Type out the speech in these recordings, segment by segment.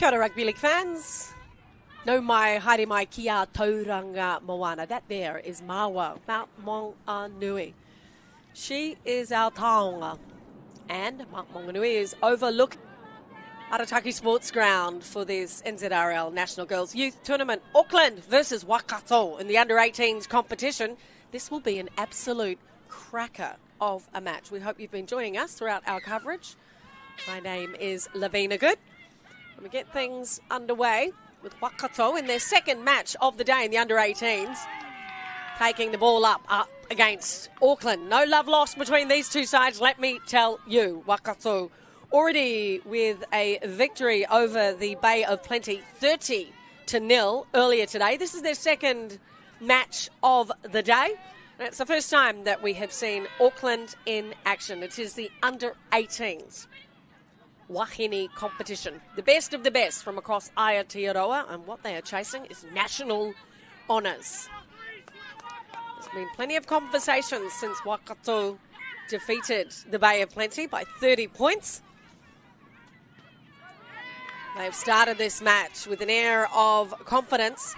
Kia ora Rugby League fans. No mai, haere mai kia tauranga moana. That there is Mawa, Mount Maunganui. She is our taonga. And Mount Maunganui is overlooking Arataki Sports Ground for this NZRL National Girls Youth Tournament. Auckland versus Waikato in the under-18s competition. This will be an absolute cracker of a match. We hope you've been joining us throughout our coverage. My name is Lavina Good. And we get things underway with Waikato in their second match of the day in the under-18s. Taking the ball up against Auckland. No love lost between these two sides, let me tell you. Waikato already with a victory over the Bay of Plenty, 30-0 earlier today. This is their second match of the day. And it's the first time that we have seen Auckland in action. It is the under-18s wahine competition. The best of the best from across Aotearoa, and what they are chasing is national honours. There's been plenty of conversations since Waikato defeated the Bay of Plenty by 30 points. They've started this match with an air of confidence.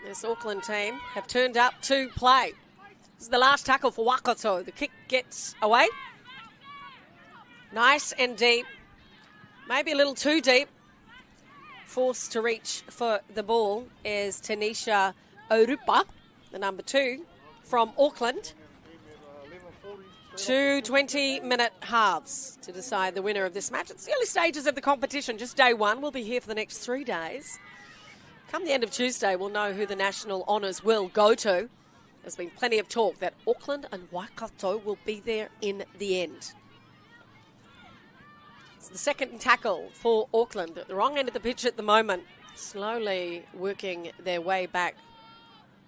This Auckland team have turned up to play. This is the last tackle for Waikato. The kick gets away. Nice and deep. Maybe a little too deep. Forced to reach for the ball is Tanisha Orupa, the number 2 from Auckland. 2 20-minute halves to decide the winner of this match. It's the early stages of the competition, just day one. We'll be here for the next 3 days. Come the end of Tuesday, we'll know who the national honours will go to. There's been plenty of talk that Auckland and Waikato will be there in the end. It's the second tackle for Auckland at the wrong end of the pitch at the moment. Slowly working their way back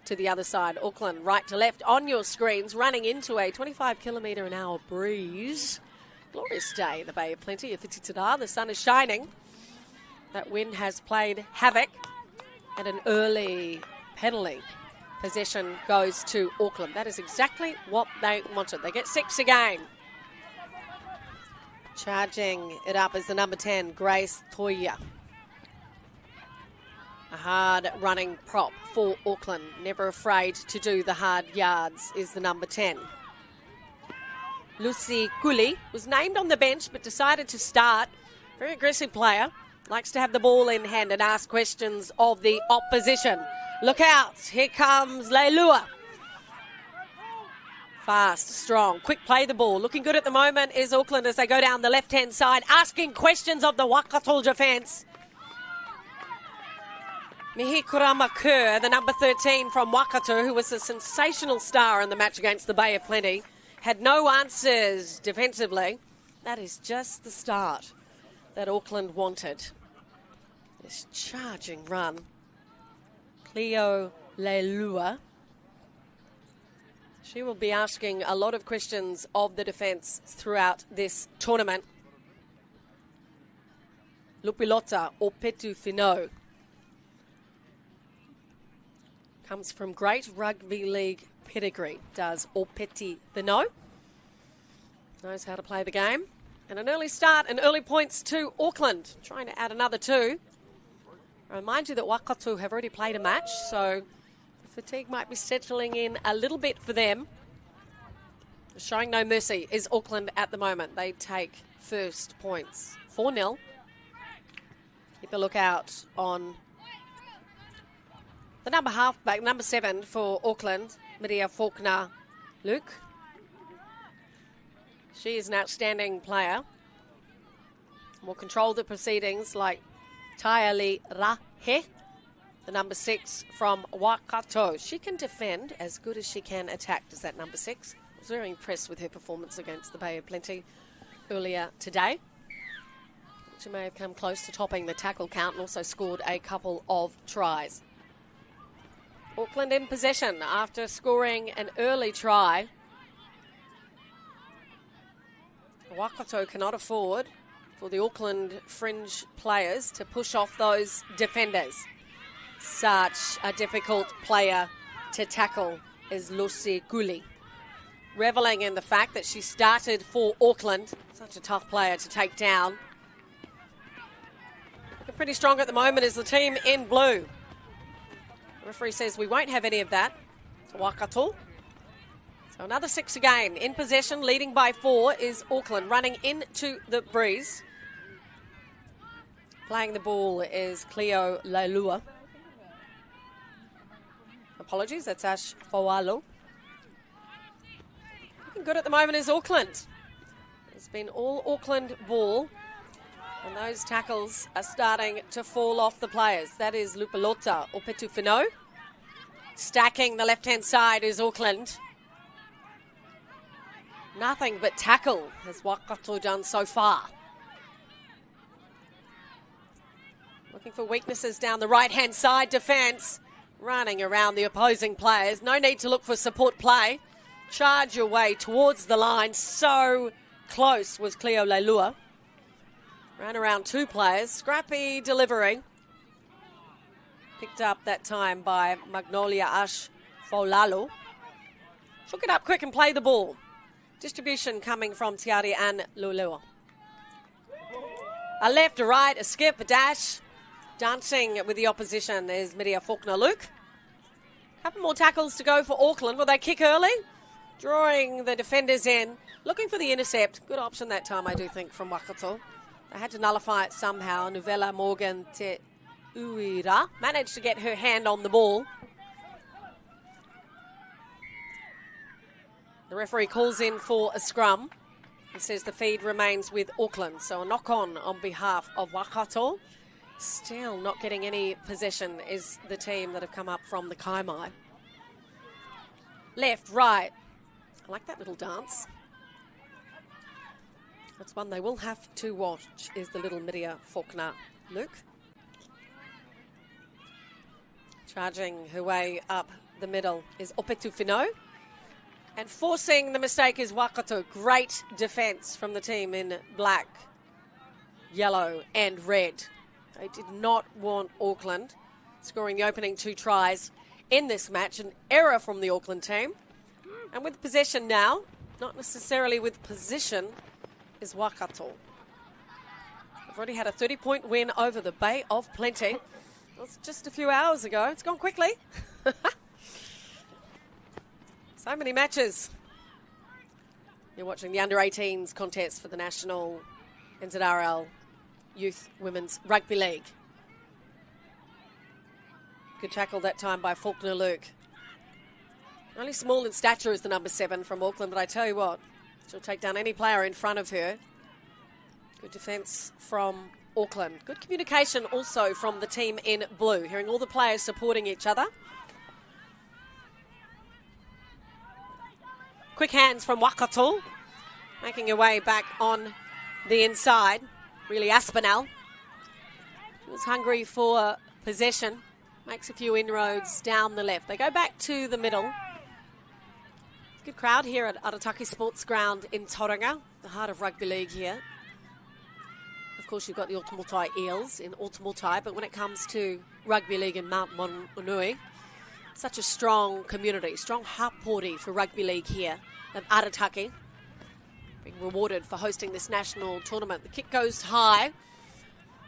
to the other side. Auckland right to left on your screens, running into a 25km/h breeze. Glorious day, the Bay of Plenty, the sun is shining. That wind has played havoc, and an early penalty. Possession goes to Auckland. That is exactly what they wanted. They get 6 again. Charging it up is the number 10, Grace Toia. A hard running prop for Auckland. Never afraid to do the hard yards is the number 10. Lucy Kuli was named on the bench but decided to start. Very aggressive player. Likes to have the ball in hand and ask questions of the opposition. Look out. Here comes Leilua. Fast, strong, quick play the ball. Looking good at the moment is Auckland as they go down the left-hand side, asking questions of the Waikato defence. Mihikurama Kerr, the number 13 from Waikato, who was a sensational star in the match against the Bay of Plenty, had no answers defensively. That is just the start that Auckland wanted. This charging run. Cleo Leilua. She will be asking a lot of questions of the defence throughout this tournament. Lupilota Opetu Fino comes from great rugby league pedigree, does Opeti Fino. Knows how to play the game. And an early start and early points to Auckland, trying to add another 2. I remind you that Waikato have already played a match, so fatigue might be settling in a little bit for them. Showing no mercy is Auckland at the moment. They take first points. 4-0. Keep a lookout on the number halfback, number 7 for Auckland, Maria Faulkner Luke. She is an outstanding player. Will control the proceedings like Taiali Rahe, the number 6 from Waikato. She can defend as good as she can attack, does that number 6. I was very impressed with her performance against the Bay of Plenty earlier today. She may have come close to topping the tackle count and also scored a couple of tries. Auckland in possession after scoring an early try. Waikato cannot afford for the Auckland fringe players to push off those defenders. Such a difficult player to tackle is Lucy Guli. Revelling in the fact that she started for Auckland. Such a tough player to take down. Pretty strong at the moment is the team in blue. The referee says we won't have any of that. Waikato. So another 6 again. In possession, leading by 4 is Auckland, running into the breeze. Playing the ball is Cleo Leilua. Apologies, that's Ash Fawalo. Looking good at the moment is Auckland. It's been all Auckland ball. And those tackles are starting to fall off the players. That is Lupalota or Petufino. Stacking the left-hand side is Auckland. Nothing but tackle has Waikato done so far. Looking for weaknesses down the right-hand side defence. Running around the opposing players. No need to look for support play. Charge your way towards the line. So close was Cleo Leilua. Ran around 2 players. Scrappy delivery. Picked up that time by Magnolia Ash Folalo. Took it up quick and play the ball. Distribution coming from Tiari and Lulua. A left, a right, a skip, a dash. Dancing with the opposition is Miria Faulkner-Luke. Couple more tackles to go for Auckland. Will they kick early? Drawing the defenders in. Looking for the intercept. Good option that time, I do think, from Waikato. They had to nullify it somehow. Novella Morgan Te Uira managed to get her hand on the ball. The referee calls in for a scrum. He says the feed remains with Auckland. So a knock-on behalf of Waikato. Still not getting any possession is the team that have come up from the Kaimai. Left, right. I like that little dance. That's one they will have to watch, is the little Miria Faulkner-Luke. Charging her way up the middle is Opetu Fino. And forcing the mistake is Waikato. Great defence from the team in black, yellow and red. They did not want Auckland scoring the opening 2 tries in this match. An error from the Auckland team. And with possession now, not necessarily with position, is Waikato. They've already had a 30-point win over the Bay of Plenty. It was just a few hours ago. It's gone quickly. So many matches. You're watching the under-18s contest for the National NZRL Youth Women's Rugby League. Good tackle that time by Faulkner-Luke. Only small in stature is the number 7 from Auckland, but I tell you what, she'll take down any player in front of her. Good defence from Auckland. Good communication also from the team in blue, hearing all the players supporting each other. Quick hands from Waikato, making her way back on the inside. Really Aspinall. She was hungry for possession. Makes a few inroads down the left. They go back to the middle. Good crowd here at Arataki Sports Ground in Tauranga, the heart of rugby league here. Of course, you've got the Automotai Eels in Automotai, but when it comes to rugby league in Mount Maunganui, such a strong community, strong hapori for rugby league here at Arataki. Being rewarded for hosting this national tournament. The kick goes high,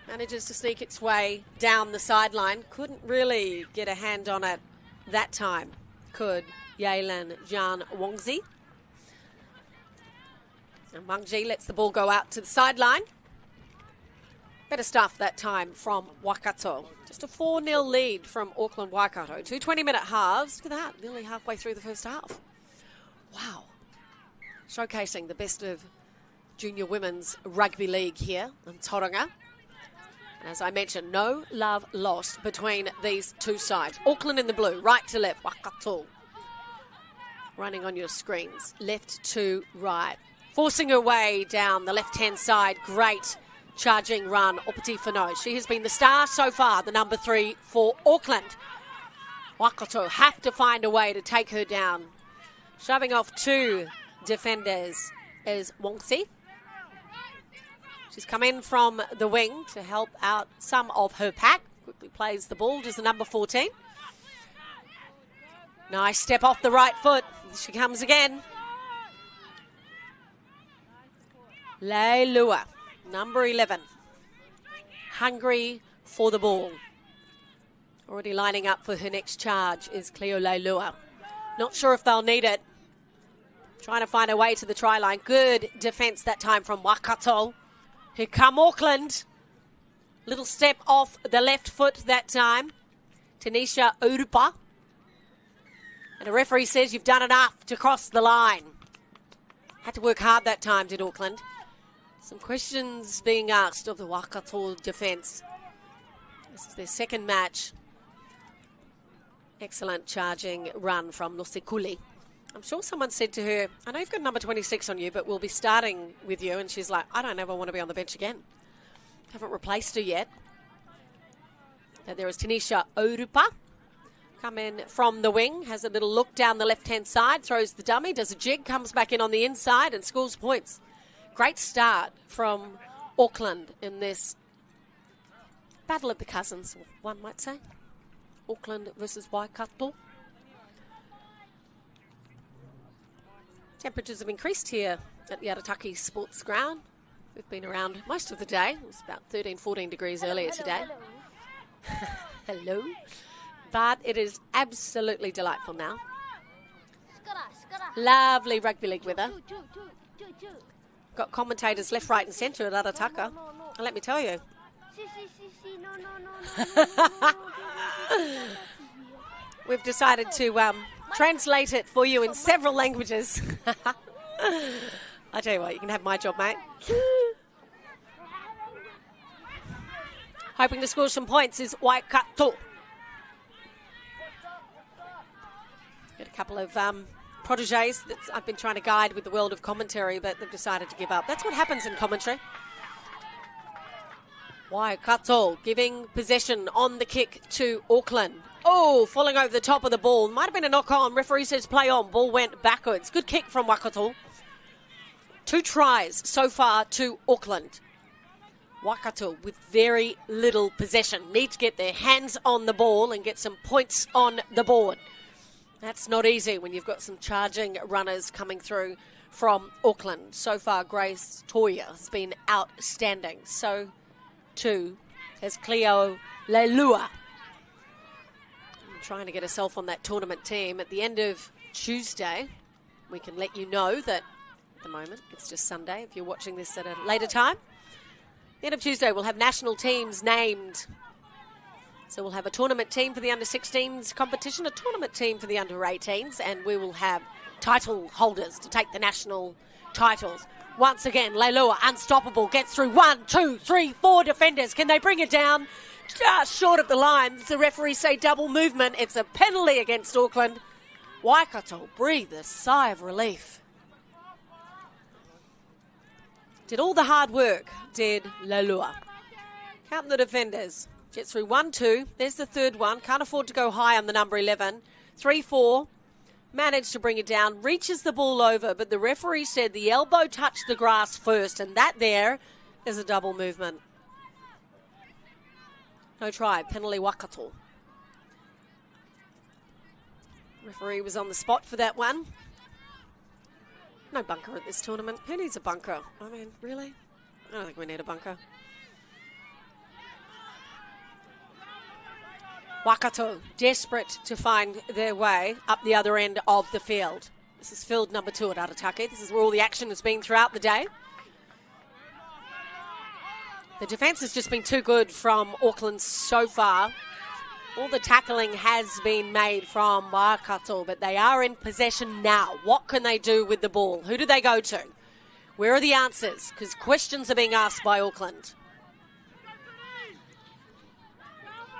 manages to sneak its way down the sideline. Couldn't really get a hand on it that time, could Yaylan Jan Wongzi. And Mungji lets the ball go out to the sideline. Better stuff that time from Waikato. Just a 4-0 lead from Auckland Waikato. 2 20-minute halves. Look at that, nearly halfway through the first half. Wow. Showcasing the best of junior women's rugby league here in Tauranga. And as I mentioned, no love lost between these two sides. Auckland in the blue, right to left, Waikato. Running on your screens, left to right. Forcing her way down the left-hand side. Great charging run, Opati Whanau. She has been the star so far, the number 3 for Auckland. Waikato have to find a way to take her down. Shoving off 2 defenders is Wongsi. She's come in from the wing to help out some of her pack. Quickly plays the ball to the number 14. Nice step off the right foot. She comes again. Leilua, number 11. Hungry for the ball. Already lining up for her next charge is Cleo Leilua. Not sure if they'll need it. Trying to find a way to the try line. Good defence that time from Waikato. Here come Auckland. Little step off the left foot that time. Tanisha Urupa. And a referee says you've done enough to cross the line. Had to work hard that time, did Auckland. Some questions being asked of the Waikato defence. This is their second match. Excellent charging run from Nosekuli. I'm sure someone said to her, I know you've got number 26 on you, but we'll be starting with you. And she's like, I don't ever want to be on the bench again. Haven't replaced her yet. And there is Tanisha Orupa. Come in from the wing, has a little look down the left-hand side, throws the dummy, does a jig, comes back in on the inside and scores points. Great start from Auckland in this battle of the cousins, one might say. Auckland versus Waikato. Temperatures have increased here at the Arataki Sports Ground. We've been around most of the day. It was about 13, 14 degrees earlier today. Hello. But it is absolutely delightful now. Lovely rugby league weather. Got commentators left, right and centre at Arataka. And let me tell you. We've decided to translate it for you in several languages. I tell you what, you can have my job, mate. Hoping to score some points is Waikato. Got a couple of proteges that I've been trying to guide with the world of commentary, but they've decided to give up. That's what happens in commentary. Waikato giving possession on the kick to Auckland. Oh, falling over the top of the ball. Might have been a knock-on. Referee says play on. Ball went backwards. Good kick from Waikato. 2 tries so far to Auckland. Waikato with very little possession. Need to get their hands on the ball and get some points on the board. That's not easy when you've got some charging runners coming through from Auckland. So far, Grace Toya has been outstanding. So, too, has Cleo Leilua. Trying to get herself on that tournament team. At the end of Tuesday, we can let you know that at the moment it's just Sunday if you're watching this at a later time. At the end of Tuesday, we'll have national teams named. So we'll have a tournament team for the under-16s competition, a tournament team for the under-18s, and we will have title holders to take the national titles. Once again, Leilua, unstoppable, gets through 1, 2, 3, 4 defenders. Can they bring it down? Just short of the line. The referees say double movement. It's a penalty against Auckland. Waikato breathe a sigh of relief. Did all the hard work, did Leilua. Count the defenders. Gets through 1, 2. There's the third one. Can't afford to go high on the number 11. 3, 4. Managed to bring it down. Reaches the ball over, but the referee said the elbow touched the grass first, and that there is a double movement. No try. Penalty Waikato. Referee was on the spot for that one. No bunker at this tournament. Who needs a bunker? I mean, really? I don't think we need a bunker. Waikato desperate to find their way up the other end of the field. This is field number 2 at Arataki. This is where all the action has been throughout the day. The defence has just been too good from Auckland so far. All the tackling has been made from Waikato, but they are in possession now. What can they do with the ball? Who do they go to? Where are the answers? Because questions are being asked by Auckland.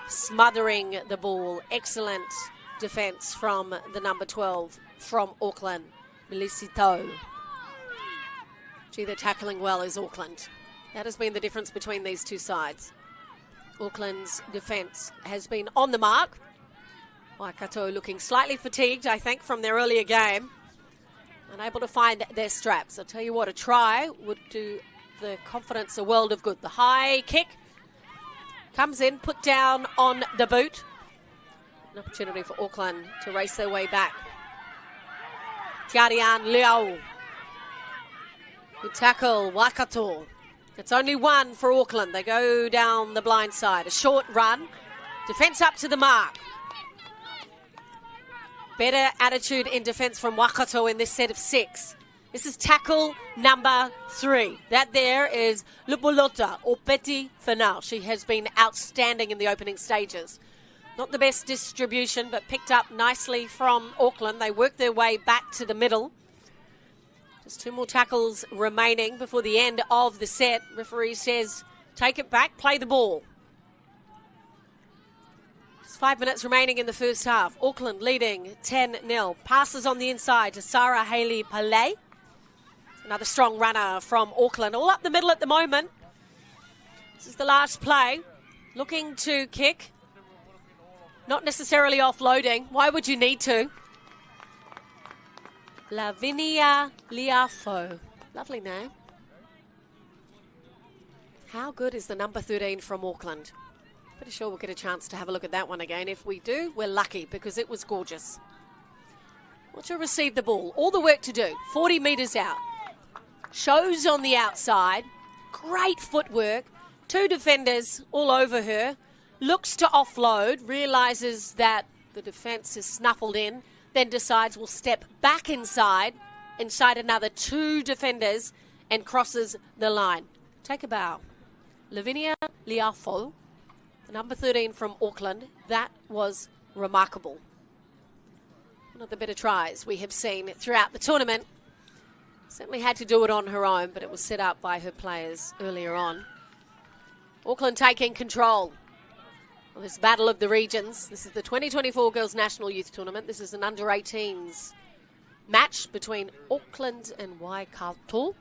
Smothering the ball. Excellent defence from the number 12 from Auckland, Melisito. Gee, they're tackling well is Auckland. That has been the difference between these two sides. Auckland's defence has been on the mark. Waikato looking slightly fatigued, I think, from their earlier game. Unable to find their straps. I'll tell you what, a try would do the confidence a world of good. The high kick comes in, put down on the boot. An opportunity for Auckland to race their way back. Tiarian Liao. Good tackle, Waikato. It's only one for Auckland. They go down the blind side. A short run. Defence up to the mark. Better attitude in defence from Waikato in this set of 6. This is tackle number 3. That there is Lupulota or Peti Finau. She has been outstanding in the opening stages. Not the best distribution, but picked up nicely from Auckland. They work their way back to the middle. Just 2 more tackles remaining before the end of the set. Referee says, take it back, play the ball. Just 5 minutes remaining in the first half. Auckland leading 10-0. Passes on the inside to Sarah Haley-Palais. Another strong runner from Auckland. All up the middle at the moment. This is the last play. Looking to kick. Not necessarily offloading. Why would you need to? Lavinia Liafo. Lovely name. How good is the number 13 from Auckland? Pretty sure we'll get a chance to have a look at that one again. If we do, we're lucky because it was gorgeous. Well, to receive the ball. All the work to do. 40 metres out. Shows on the outside. Great footwork. 2 defenders all over her. Looks to offload. Realises that the defence is snuffled in. Then decides we'll step back inside another 2 defenders and crosses the line. Take a bow. Lavinia Liafo, the number 13 from Auckland. That was remarkable. One of the better tries we have seen throughout the tournament. Certainly had to do it on her own, but it was set up by her players earlier on. Auckland taking control. Well, this Battle of the Regions. This is the 2024 Girls National Youth Tournament. This is an under-18s match between Auckland and Waikato.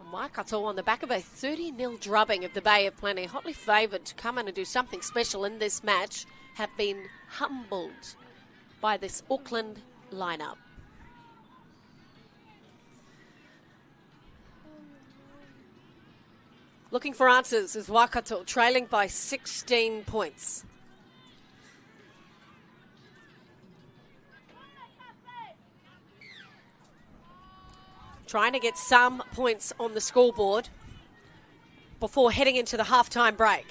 And Waikato on the back of a 30-0 drubbing of the Bay of Plenty, hotly favoured to come in and do something special in this match, have been humbled by this Auckland lineup. Looking for answers is Waikato, trailing by 16 points. Trying to get some points on the scoreboard before heading into the halftime break.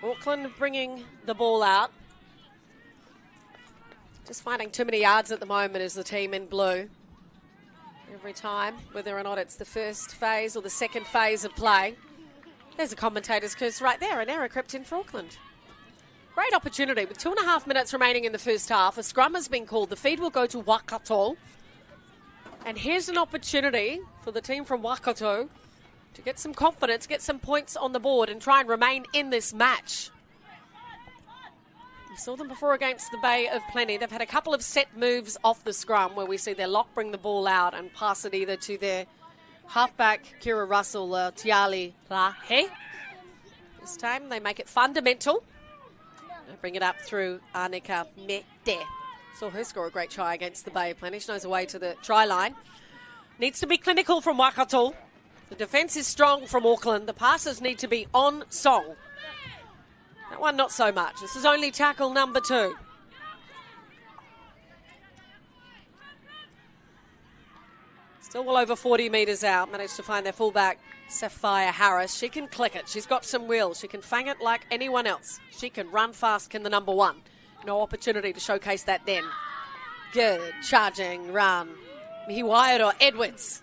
Auckland bringing the ball out. Just finding too many yards at the moment as the team in blue. Every time, whether or not it's the first phase or the second phase of play. There's a commentator's curse right there. An error crept in for Auckland. Great opportunity with 2.5 minutes remaining in the first half. A scrum has been called. The feed will go to Waikato. And here's an opportunity for the team from Waikato to get some confidence, get some points on the board and try and remain in this match. We saw them before against the Bay of Plenty. They've had a couple of set moves off the scrum where we see their lock bring the ball out and pass it either to their halfback, Kira Russell, Tiali Rahe. This time they make it fundamental. They bring it up through Anika Mete. Saw her score a great try against the Bay of Plenty. She knows her way to the try line. Needs to be clinical from Waikato. The defence is strong from Auckland. The passes need to be on song. That one, not so much. This is only tackle number 2. Still well over 40 metres out. Managed to find their fullback, Sapphire Harris. She can click it. She's got some will. She can fang it like anyone else. She can run fast, can the number 1. No opportunity to showcase that then. Good charging run. Mihiwairo Edwards.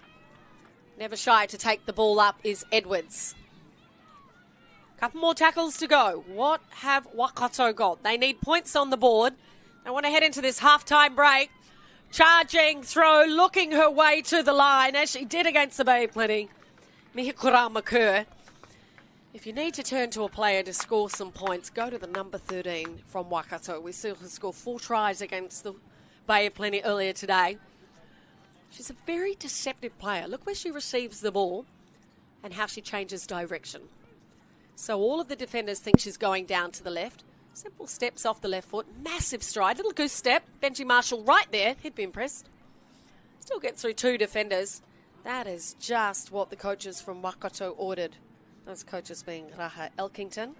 Never shy to take the ball up is Edwards. Couple more tackles to go. What have Waikato got? They need points on the board. They want to head into this halftime break. Charging throw, looking her way to the line, as she did against the Bay of Plenty. Mihikura Makur. If you need to turn to a player to score some points, go to the number 13 from Waikato. We saw her score 4 tries against the Bay of Plenty earlier today. She's a very deceptive player. Look where she receives the ball and how she changes direction. So all of the defenders think she's going down to the left. Simple steps off the left foot. Massive stride. Little goose step. Benji Marshall right there. He'd be impressed. Still gets through 2 defenders. That is just what the coaches from Waikato ordered. Those coaches being Raha Elkington,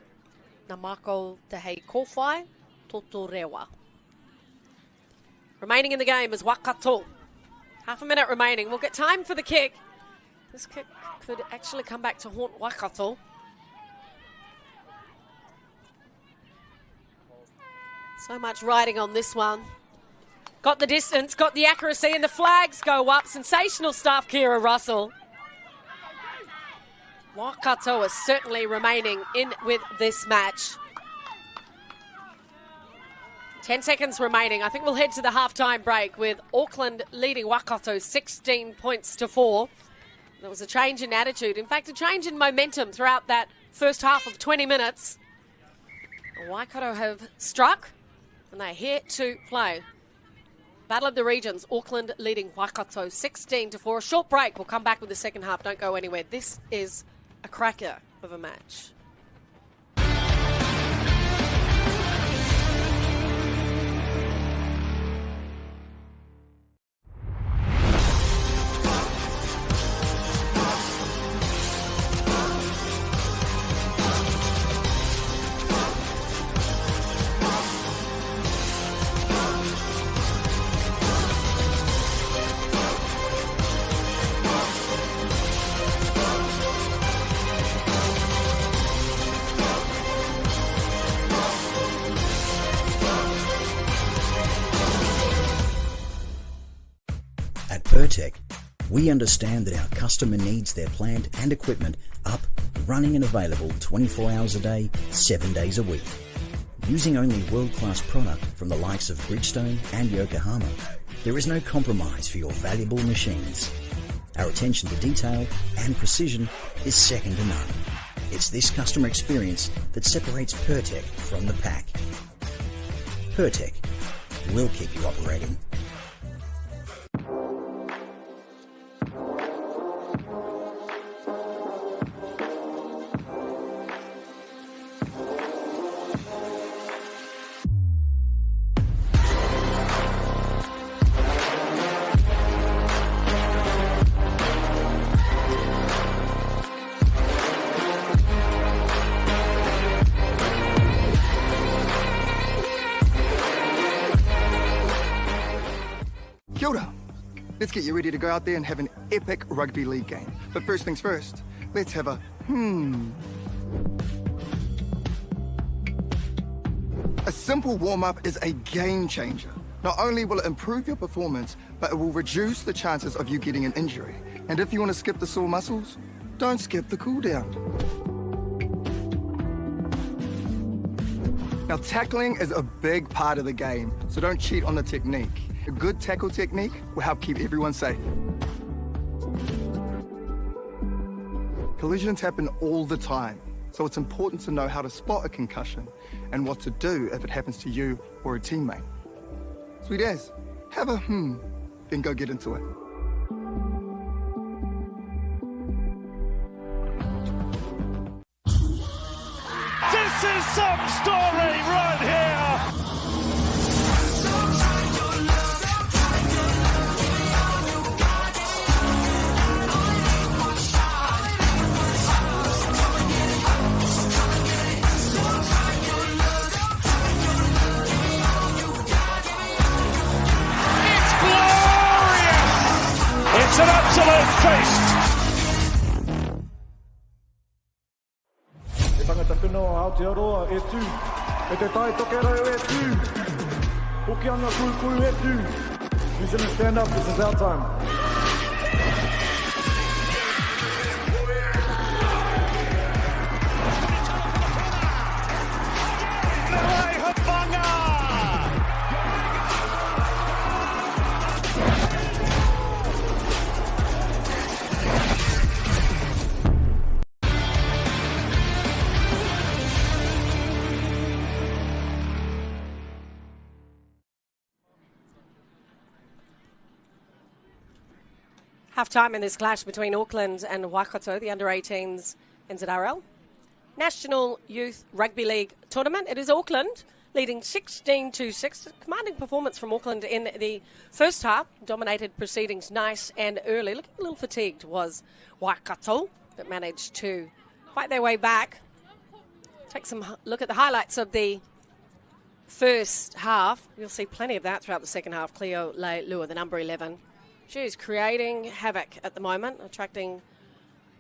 Namako Tehei Kowhai, Totorewa. Remaining in the game is Waikato. Half a minute remaining. We'll get time for the kick. This kick could actually come back to haunt Waikato. So much riding on this one. Got the distance, got the accuracy, and the flags go up. Sensational stuff, Kira Russell. Waikato is certainly remaining in with this match. 10 seconds remaining. I think we'll head to the halftime break with Auckland leading Waikato 16 points to 4. There was a change in attitude. In fact, a change in momentum throughout that first half of 20 minutes. Waikato have struck, and they're here to play. Battle of the Regions, Auckland leading Waikato 16 to 4. A short break. We'll come back with the second half. Don't go anywhere. This is a cracker of a match. Pertec, we understand that our customer needs their plant and equipment up, running and available 24 hours a day, 7 days a week. Using only world-class product from the likes of Bridgestone and Yokohama, there is no compromise for your valuable machines. Our attention to detail and precision is second to none. It's this customer experience that separates Pertec from the pack. Pertec, we'll keep you operating. Kia ora. Let's get you ready to go out there and have an epic rugby league game. But first things first, let's have a A simple warm-up is a game changer. Not only will it improve your performance, but it will reduce the chances of you getting an injury. And if you want to skip the sore muscles, don't skip the cool down. Now, tackling is a big part of the game, so don't cheat on the technique. A good tackle technique will help keep everyone safe. Collisions happen all the time, so it's important to know how to spot a concussion and what to do if it happens to you or a teammate. Sweet as, have a then go get into it. This is some story right here! It's an absolute feast! E tangata whenua Aotearoa e tū, e te tai tokerau e tū, Hokianga kuku e tū. New Zealand stand up, this is our time. Half-time in this clash between Auckland and Waikato, the under-18s NZRL National Youth Rugby League Tournament. It is Auckland leading 16-6. Commanding performance from Auckland in the first half. Dominated proceedings nice and early. Looking a little fatigued was Waikato, but managed to fight their way back. Take some look at the highlights of the first half. You'll see plenty of that throughout the second half. Cleo Leilua, the number 11. She's creating havoc at the moment, attracting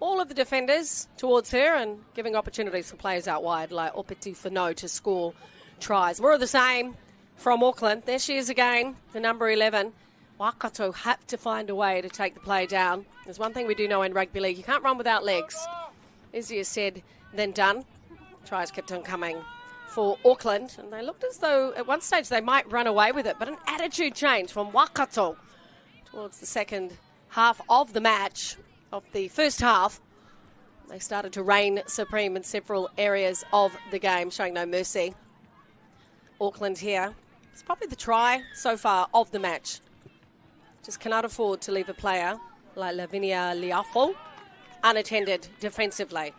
all of the defenders towards her and giving opportunities for players out wide like Opeti Whanau to score tries. More of the same from Auckland. There she is again, the number 11. Waikato have to find a way to take the play down. There's one thing we do know in rugby league. You can't run without legs. Easier said than done. Tries kept on coming for Auckland, and they looked as though at one stage they might run away with it, but an attitude change from Waikato towards the second half of the match, of the first half. They started to reign supreme in several areas of the game, showing no mercy. Auckland here. It's probably the try so far of the match. Just cannot afford to leave a player like Lavinia Liafo unattended defensively.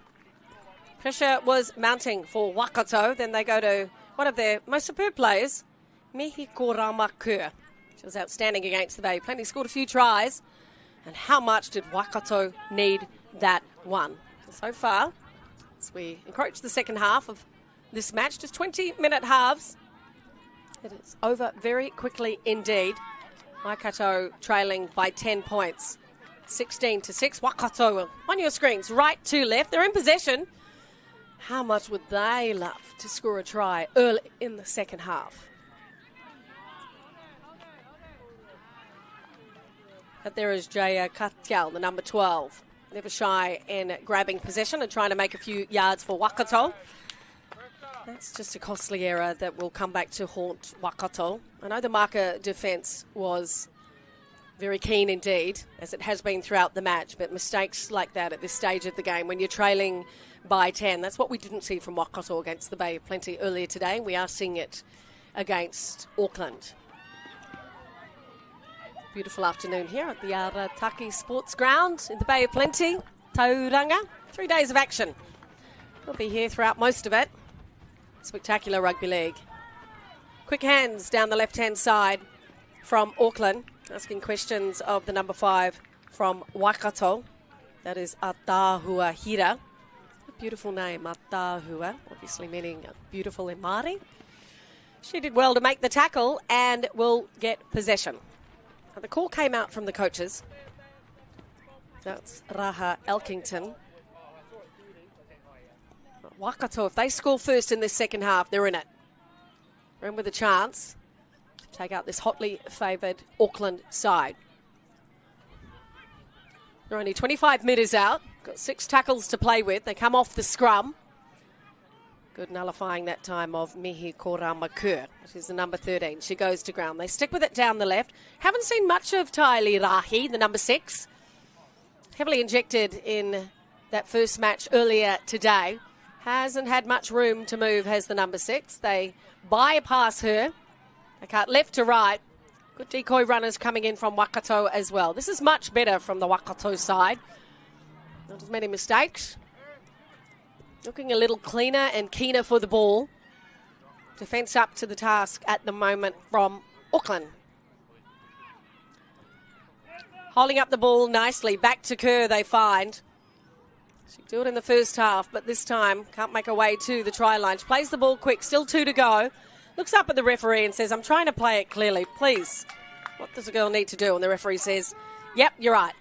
Pressure was mounting for Waikato. Then they go to one of their most superb players, Mihiko Ramakur. She was outstanding against the Bay. Plenty scored a few tries. And how much did Waikato need that one? So far, as we encroach the second half of this match, just 20-minute halves. It is over very quickly indeed. Waikato trailing by 10 points. 16-6. Waikato on your screens, right to left. They're in possession. How much would they love to score a try early in the second half? But there is Jaya Katial, the number 12. Never shy in grabbing possession and trying to make a few yards for Waikato. That's just a costly error that will come back to haunt Waikato. I know the marker defence was very keen indeed, as it has been throughout the match, but mistakes like that at this stage of the game, when you're trailing by 10, that's what we didn't see from Waikato against the Bay plenty earlier today. We are seeing it against Auckland. Beautiful afternoon here at the Arataki Sports Ground in the Bay of Plenty, Tauranga. 3 days of action. We'll be here throughout most of it. Spectacular rugby league. Quick hands down the left-hand side from Auckland, asking questions of the number 5 from Waikato. That is Atahua Hira. A beautiful name, Atahua, obviously meaning beautiful in Māori. She did well to make the tackle and will get possession. Now, the call came out from the coaches. That's Raha Elkington. Waikato, if they score first in this second half, they're in it. They're in with a chance to take out this hotly favoured Auckland side. They're only 25 metres out. Got 6 tackles to play with. They come off the scrum. Good nullifying that time of Mihi Koramakur, which is the number 13. She goes to ground. They stick with it down the left. Haven't seen much of Taili Rahi, the number 6. Heavily injected in that first match earlier today. Hasn't had much room to move, has the number 6. They bypass her. They cut left to right. Good decoy runners coming in from Waikato as well. This is much better from the Waikato side. Not as many mistakes. Looking a little cleaner and keener for the ball. Defence up to the task at the moment from Auckland. Holding up the ball nicely. Back to Kerr they find. She could do it in the first half, but this time can't make her way to the try line. She plays the ball quick, still 2 to go. Looks up at the referee and says, I'm trying to play it clearly, please. What does a girl need to do? And the referee says, yep, you're right.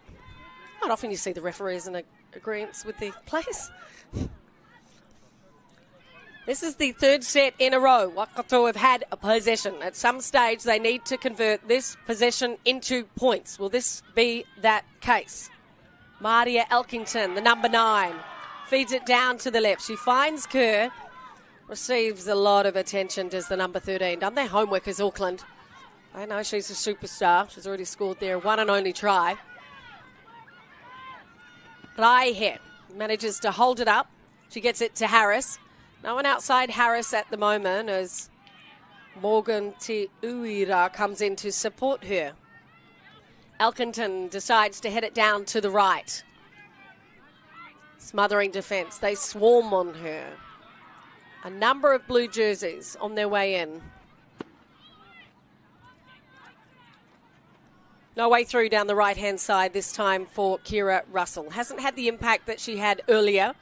Not often you see the referees in agreement with the players. This is the third set in a row. Waikato have had a possession. At some stage, they need to convert this possession into points. Will this be that case? Maria Elkington, the number 9, feeds it down to the left. She finds Kerr, receives a lot of attention, does the number 13. Done their homework as Auckland. I know she's a superstar. She's already scored their one and only try. Raihe manages to hold it up. She gets it to Harris. No one outside Harris at the moment as Morgan Te Uira comes in to support her. Elkington decides to head it down to the right. Smothering defence. They swarm on her. A number of blue jerseys on their way in. No way through down the right-hand side this time for Kira Russell. Hasn't had the impact that she had earlier.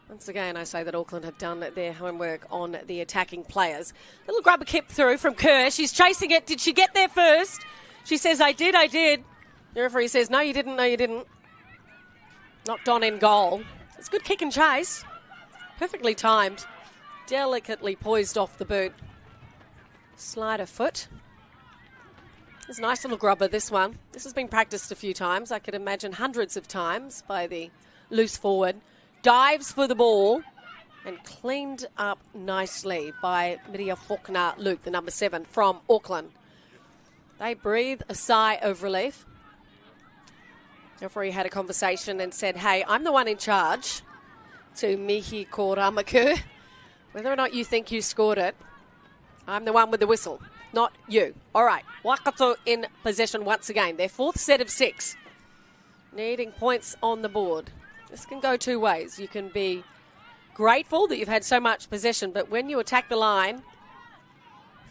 Once again, I say that Auckland have done their homework on the attacking players. Little grubber kick through from Kerr. She's chasing it. Did she get there first? She says, I did. The referee says, no, you didn't. knocked on in goal. It's a good kick and chase. Perfectly timed. Delicately poised off the boot. Slider foot. It's a nice little grubber, this one. This has been practiced a few times. I could imagine hundreds of times by the loose forward. Dives for the ball and cleaned up nicely by Miria Faulkner Luke, the number 7 from Auckland. They breathe a sigh of relief. The referee had a conversation and said, hey, I'm the one in charge to Mihi Koramaku. Whether or not you think you scored it, I'm the one with the whistle, not you. All right, Waikato in possession once again. Their 4th set of 6. Needing points on the board. This can go 2 ways. You can be grateful that you've had so much possession, but when you attack the line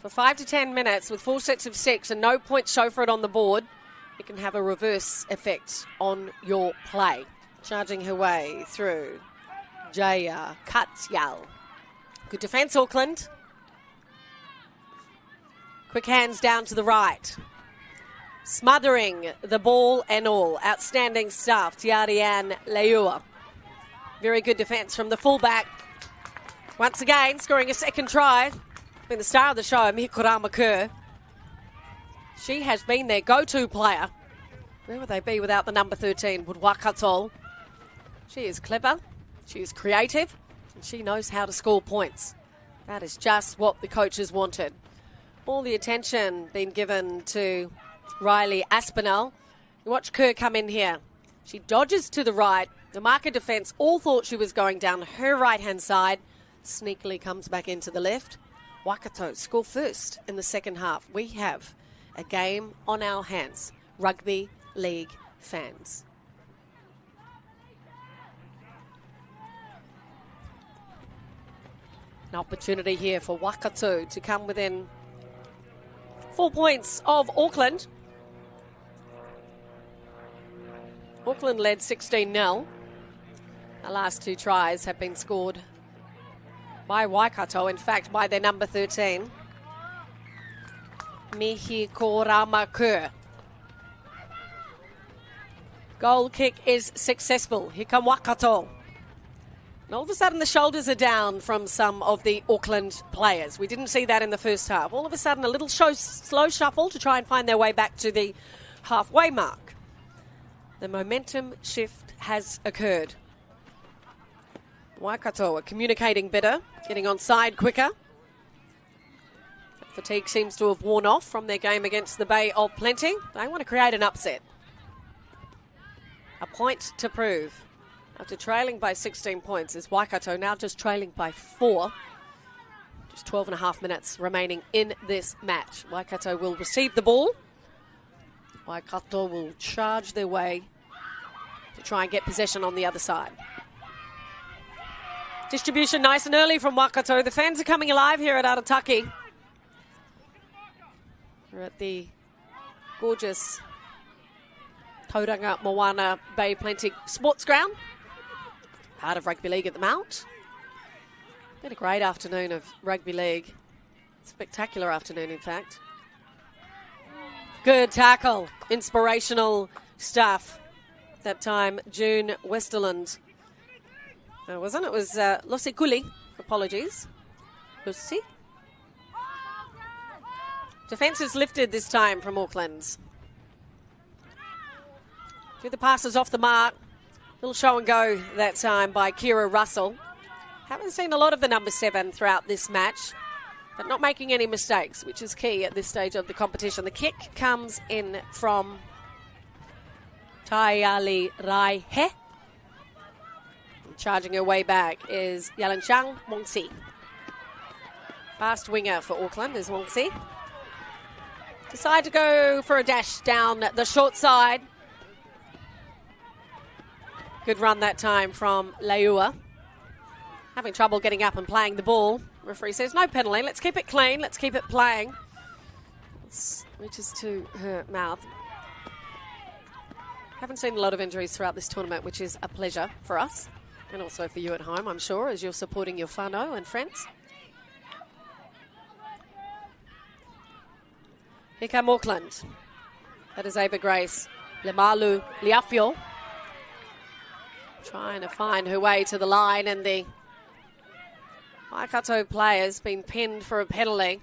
for 5 to 10 minutes with 4 sets of 6 and no points show for it on the board, it can have a reverse effect on your play. Charging her way through Jaya Katyal. Good defence, Auckland. Quick hands down to the right. Smothering the ball and all. Outstanding stuff, Tiarian Leua. Very good defence from the fullback. Once again, scoring a second try. Been the star of the show, Mihi Koramaku. She has been their go-to player. Where would they be without the number 13? Would Waikato? She is clever, she is creative, and she knows how to score points. That is just what the coaches wanted. All the attention being given to Riley Aspinall. You watch Kerr come in here. She dodges to the right. The marker defence all thought she was going down her right-hand side. Sneakily comes back into the left. Waikato score first in the second half. We have a game on our hands. Rugby League fans. An opportunity here for Waikato to come within 4 points of Auckland. Auckland led 16-0. The last 2 tries have been scored by Waikato, in fact, by their number 13, Mihi Koramaku. Goal kick is successful. Here come Waikato. And all of a sudden the shoulders are down from some of the Auckland players. We didn't see that in the first half. All of a sudden a little slow shuffle to try and find their way back to the halfway mark. The momentum shift has occurred. Waikato are communicating better, getting on side quicker. Fatigue seems to have worn off from their game against the Bay of Plenty. They want to create an upset. A point to prove. After trailing by 16 points, is Waikato now just trailing by 4. Just 12 and a half minutes remaining in this match. Waikato will receive the ball. Waikato will charge their way to try and get possession on the other side. Distribution nice and early from Waikato. The fans are coming alive here at Arataki. We're at the gorgeous Tauranga Moana Bay Plenty Sports Ground. Part of Rugby League at the Mount. Been a great afternoon of Rugby League. Spectacular afternoon, in fact. Good tackle. Inspirational stuff. That time, June Westerland. No, wasn't it? It was Lucy Kuli. Apologies. Lucy. Defence is lifted this time from Auckland. Few the passes off the mark. Little show and go that time by Kira Russell. Haven't seen a lot of the number 7 throughout this match, but not making any mistakes, which is key at this stage of the competition. The kick comes in from Taiali Raihe. Charging her way back is Yalanchang Mongsi. Fast winger for Auckland is Mongsi. Decide to go for a dash down the short side. Good run that time from Leua. Having trouble getting up and playing the ball. Referee says no penalty. Let's keep it clean. Let's keep it playing. Reaches to her mouth. Haven't seen a lot of injuries throughout this tournament, which is a pleasure for us. And also for you at home, I'm sure, as you're supporting your whānau and friends. Here come Auckland. That is Ava Grace. Lemalu Liafio. trying to find her way to the line, and the Waikato player's been pinned for a penalty.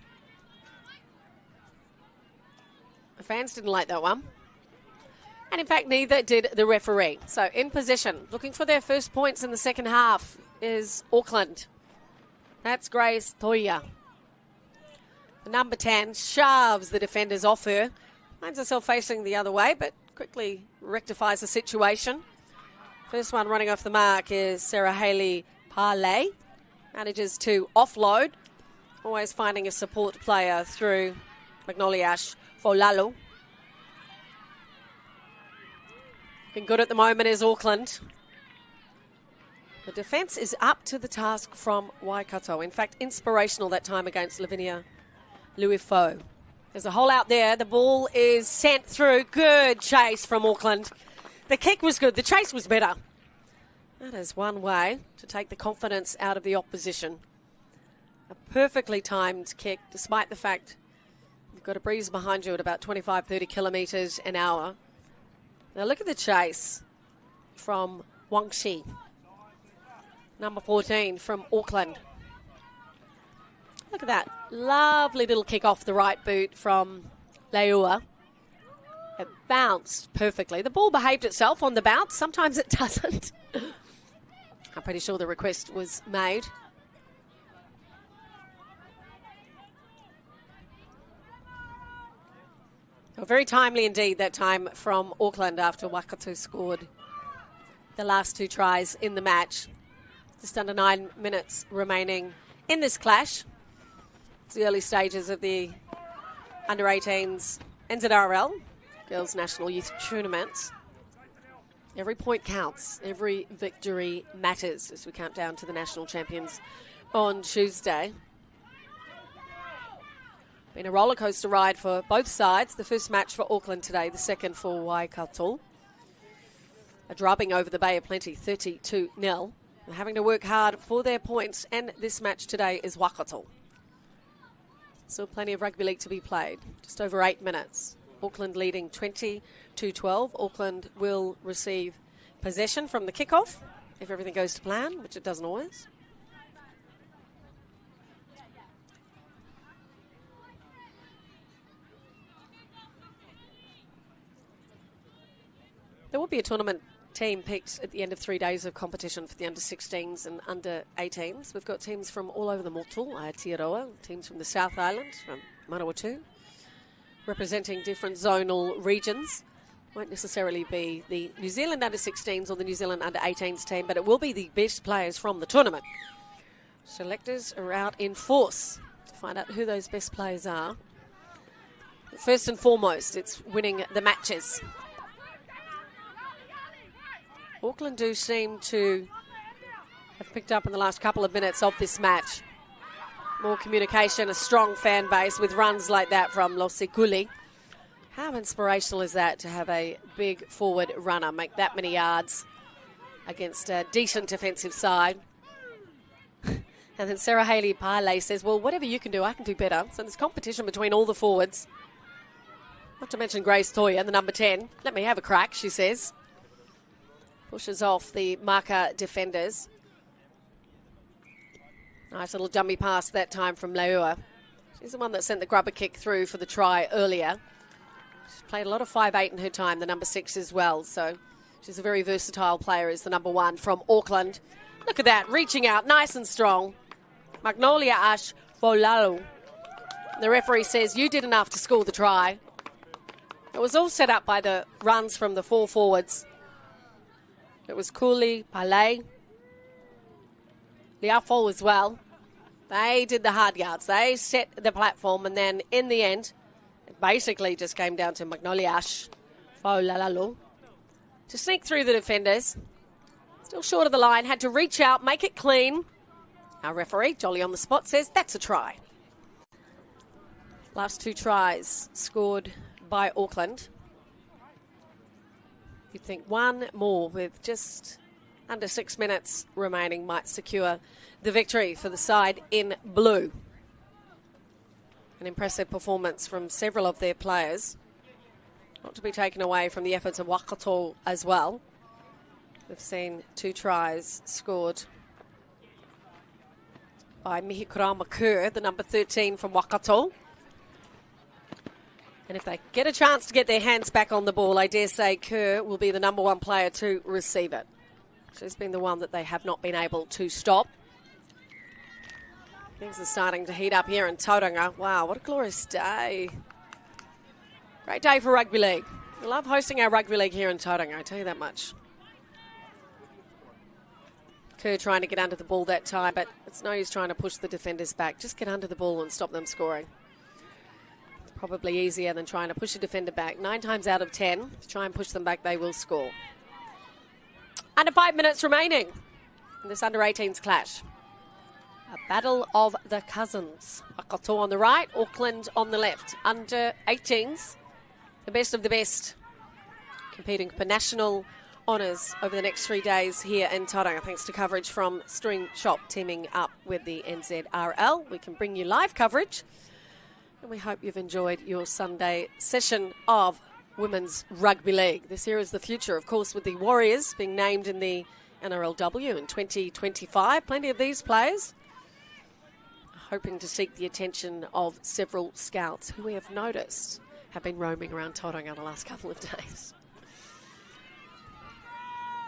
The fans didn't like that one. And in fact, neither did the referee. So in position, looking for their first points in the second half is Auckland. That's Grace Toia. The number 10 shoves the defenders off her. Finds herself facing the other way, but quickly rectifies the situation. First one running off the mark is Sarah Haley Parley. Manages to offload. Always finding a support player through Magnoliash Folalo. Looking good at the moment is Auckland. The defence is up to the task from Waikato. In fact, inspirational that time against Lavinia Luifo. There's a hole out there. The ball is sent through. Good chase from Auckland. The kick was good. The chase was better. That is one way to take the confidence out of the opposition. A perfectly timed kick, despite the fact you've got a breeze behind you at about 25-30 kilometres an hour. Now look at the chase from Wangshi. Number 14 from Auckland. Look at that. Lovely little kick off the right boot from Leua. It bounced perfectly. The ball behaved itself on the bounce. Sometimes it doesn't. I'm pretty sure the request was made. Very timely indeed that time from Auckland after Waikato scored the last two tries in the match. Just under 9 minutes remaining in this clash. It's the early stages of the under-18s NZRL, Girls National Youth Tournament. Every point counts. Every victory matters as we count down to the national champions on Tuesday. Been a roller coaster ride for both sides. The first match for Auckland today, the second for Waikato. A drubbing over the Bay of Plenty, 32-0. They're having to work hard for their points, and this match today is Waikato. Still plenty of rugby league to be played. Just over 8 minutes. Auckland leading 20-12. Auckland will receive possession from the kickoff if everything goes to plan, which it doesn't always. There will be a tournament team picked at the end of 3 days of competition for the under-16s and under-18s. We've got teams from all over the Motu, Aotearoa, teams from the South Island, from Manawatu, representing different zonal regions. Won't necessarily be the New Zealand under-16s or the New Zealand under-18s team, but it will be the best players from the tournament. Selectors are out in force to find out who those best players are. But first and foremost, it's winning the matches. Auckland do seem to have picked up in the last couple of minutes of this match. More communication, a strong fan base with runs like that from Losekuli. How inspirational is that to have a big forward runner make that many yards against a decent defensive side? And then Sarah Haley Parley says, well, whatever you can do, I can do better. So there's competition between all the forwards. Not to mention Grace Toia, the number 10. Let me have a crack, she says. Pushes off the marker defenders. Nice little dummy pass that time from Leua. She's the one that sent the grubber kick through for the try earlier. She's played a lot of 5'8" in her time, the number 6 as well. So she's a very versatile player, is the number 1 from Auckland. Look at that, reaching out, nice and strong. Magnolia Ash Folalo. The referee says, you did enough to score the try. It was all set up by the runs from the 4 forwards. It was Cooley, Palais, Liafo as well. They did the hard yards. They set the platform, and then in the end, it basically just came down to Magnoliash Folalo to sneak through the defenders. Still short of the line, had to reach out, make it clean. Our referee, Jolly on the spot, says that's a try. Last 2 tries scored by Auckland. You'd think one more with just under 6 minutes remaining might secure the victory for the side in blue. An impressive performance from several of their players. Not to be taken away from the efforts of Waikato as well. We've seen 2 tries scored by Mihikurama Kerr, the number 13 from Waikato. And if they get a chance to get their hands back on the ball, I dare say Kerr will be the number 1 player to receive it. She's been the one that they have not been able to stop. Things are starting to heat up here in Tauranga. Wow, what a glorious day. Great day for rugby league. We love hosting our rugby league here in Tauranga, I tell you that much. Kerr trying to get under the ball that time, but it's no use trying to push the defenders back. Just get under the ball and stop them scoring. It's probably easier than trying to push a defender back. 9 times out of 10, to try and push them back, they will score. Under 5 minutes remaining in this under-18s clash. A battle of the cousins. Waikato on the right, Auckland on the left. Under-18s, the best of the best, competing for national honours over the next 3 days here in Tauranga, thanks to coverage from String Shop teaming up with the NZRL. We can bring you live coverage, and we hope you've enjoyed your Sunday session of Women's Rugby League. This here is the future, of course, with the Warriors being named in the NRLW in 2025. Plenty of these players hoping to seek the attention of several scouts who we have noticed have been roaming around Tauranga the last couple of days.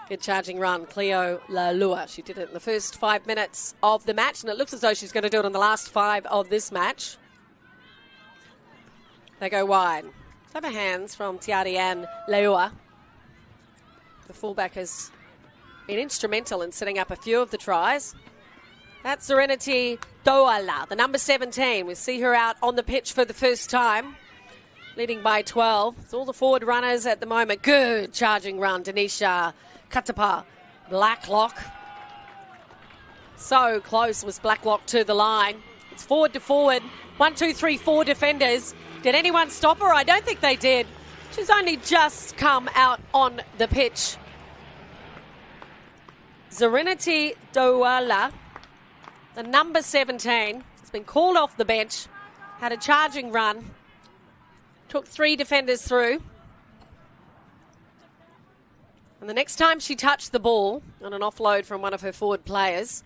Good charging run, Cleo Lalua. She did it in the first 5 minutes of the match, and it looks as though she's going to do it in the last 5 of this match. They go wide. Clever hands from Tiarian Leua. The fullback has been instrumental in setting up a few of the tries. That's Serenity Doala, the number 17. We see her out on the pitch for the first time, leading by 12. It's all the forward runners at the moment. Good charging run, Denisha Katapa. Blacklock. So close was Blacklock to the line. It's forward to forward. 1, 2, 3, 4 defenders. Did anyone stop her? I don't think they did. She's only just come out on the pitch. Serenity Doala, the number 17, has been called off the bench, had a charging run, took 3 defenders through. And the next time she touched the ball on an offload from one of her forward players,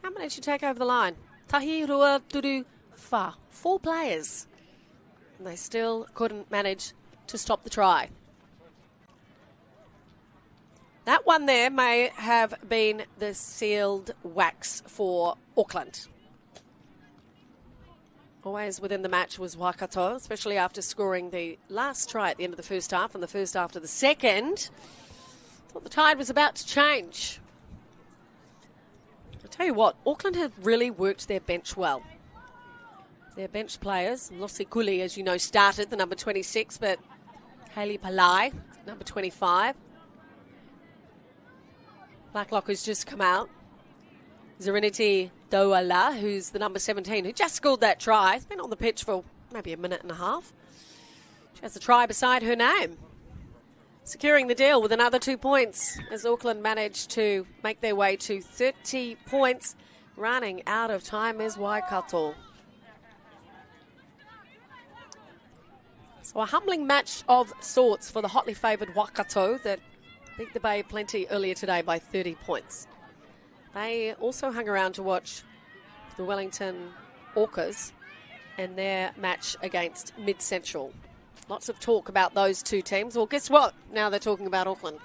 how many did she take over the line? Tahi Rua Turu Fa. 4 players. And they still couldn't manage to stop the try. That one there may have been the sealed wax for Auckland. Always within the match was Waikato, especially after scoring the last try at the end of the first half and the first after the second. Thought the tide was about to change. I'll tell you what, Auckland have really worked their bench well. Their bench players, Losi Kuli, as you know, started, the number 26, but Hayley Palai, number 25. Blacklock has just come out. Serenity Doala, who's the number 17, who just scored that try. Has been on the pitch for maybe a minute and a half. She has a try beside her name. Securing the deal with another 2 points as Auckland managed to make their way to 30 points. Running out of time is Waikato. So a humbling match of sorts for the hotly favoured Waikato that beat the Bay plenty earlier today by 30 points. They also hung around to watch the Wellington Orcas and their match against Mid-Central. Lots of talk about those 2 teams. Well, guess what? Now they're talking about Auckland.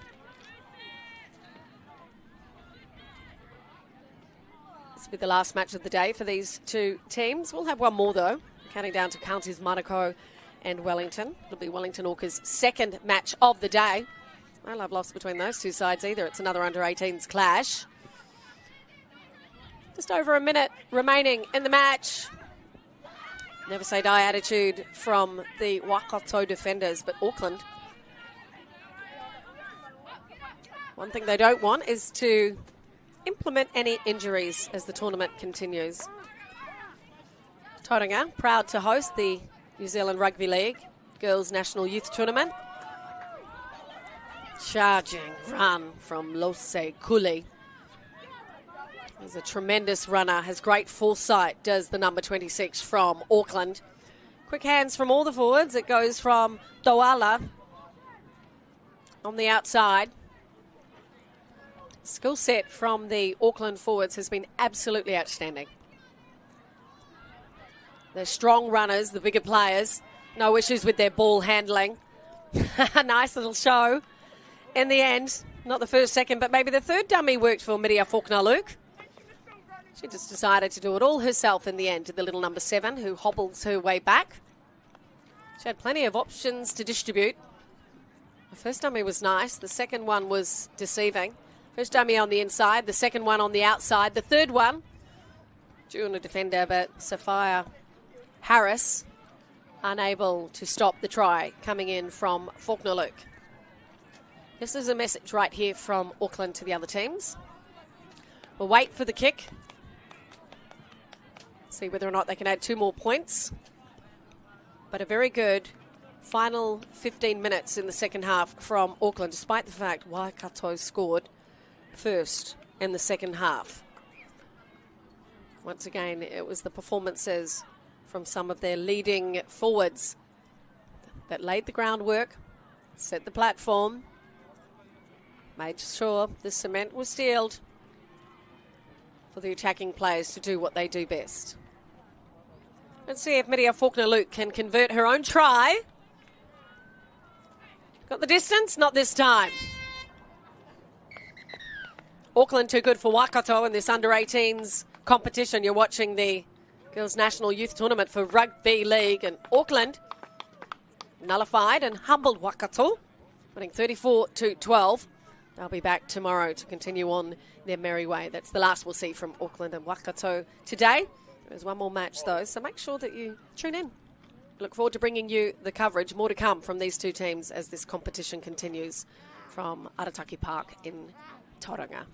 This will be the last match of the day for these 2 teams. We'll have one more, though, counting down to counties Manukau and Wellington. It'll be Wellington Orcas' second match of the day. No love lost between those 2 sides either. It's another under-18s clash. Just over a minute remaining in the match. Never say die attitude from the Waikato defenders, but Auckland, one thing they don't want is to implement any injuries as the tournament continues. Tauranga, proud to host the New Zealand Rugby League Girls National Youth Tournament. Charging run from Lose Kuli. He's a tremendous runner, has great foresight, does the number 26 from Auckland. Quick hands from all the forwards. It goes from Doala on the outside. Skill set from the Auckland forwards has been absolutely outstanding. They're strong runners, the bigger players. No issues with their ball handling. Nice little show. In the end, not the first, second, but maybe the third dummy worked for Miria Faulkner-Luke. She just decided to do it all herself in the end to the little number 7 who hobbles her way back. She had plenty of options to distribute. The first dummy was nice. The second one was deceiving. First dummy on the inside, the second one on the outside. The third one, due on a defender, but Sophia Harris unable to stop the try coming in from Faulkner-Luke. This is a message right here from Auckland to the other teams. We'll wait for the kick. See whether or not they can add 2 more points. But a very good final 15 minutes in the second half from Auckland, despite the fact Waikato scored first in the second half. Once again, it was the performances from some of their leading forwards that laid the groundwork, set the platform, made sure the cement was sealed for the attacking players to do what they do best. Let's see if Miria Faulkner-Luke can convert her own try. Got the distance? Not this time. Auckland too good for Waikato in this under-18s competition. You're watching the Girls National Youth Tournament for Rugby League, and Auckland nullified and humbled Waikato, winning 34-12. They'll be back tomorrow to continue on their merry way. That's the last we'll see from Auckland and Waikato today. There's one more match though, so make sure that you tune in. Look forward to bringing you the coverage. More to come from these two teams as this competition continues from Arataki Park in Tauranga.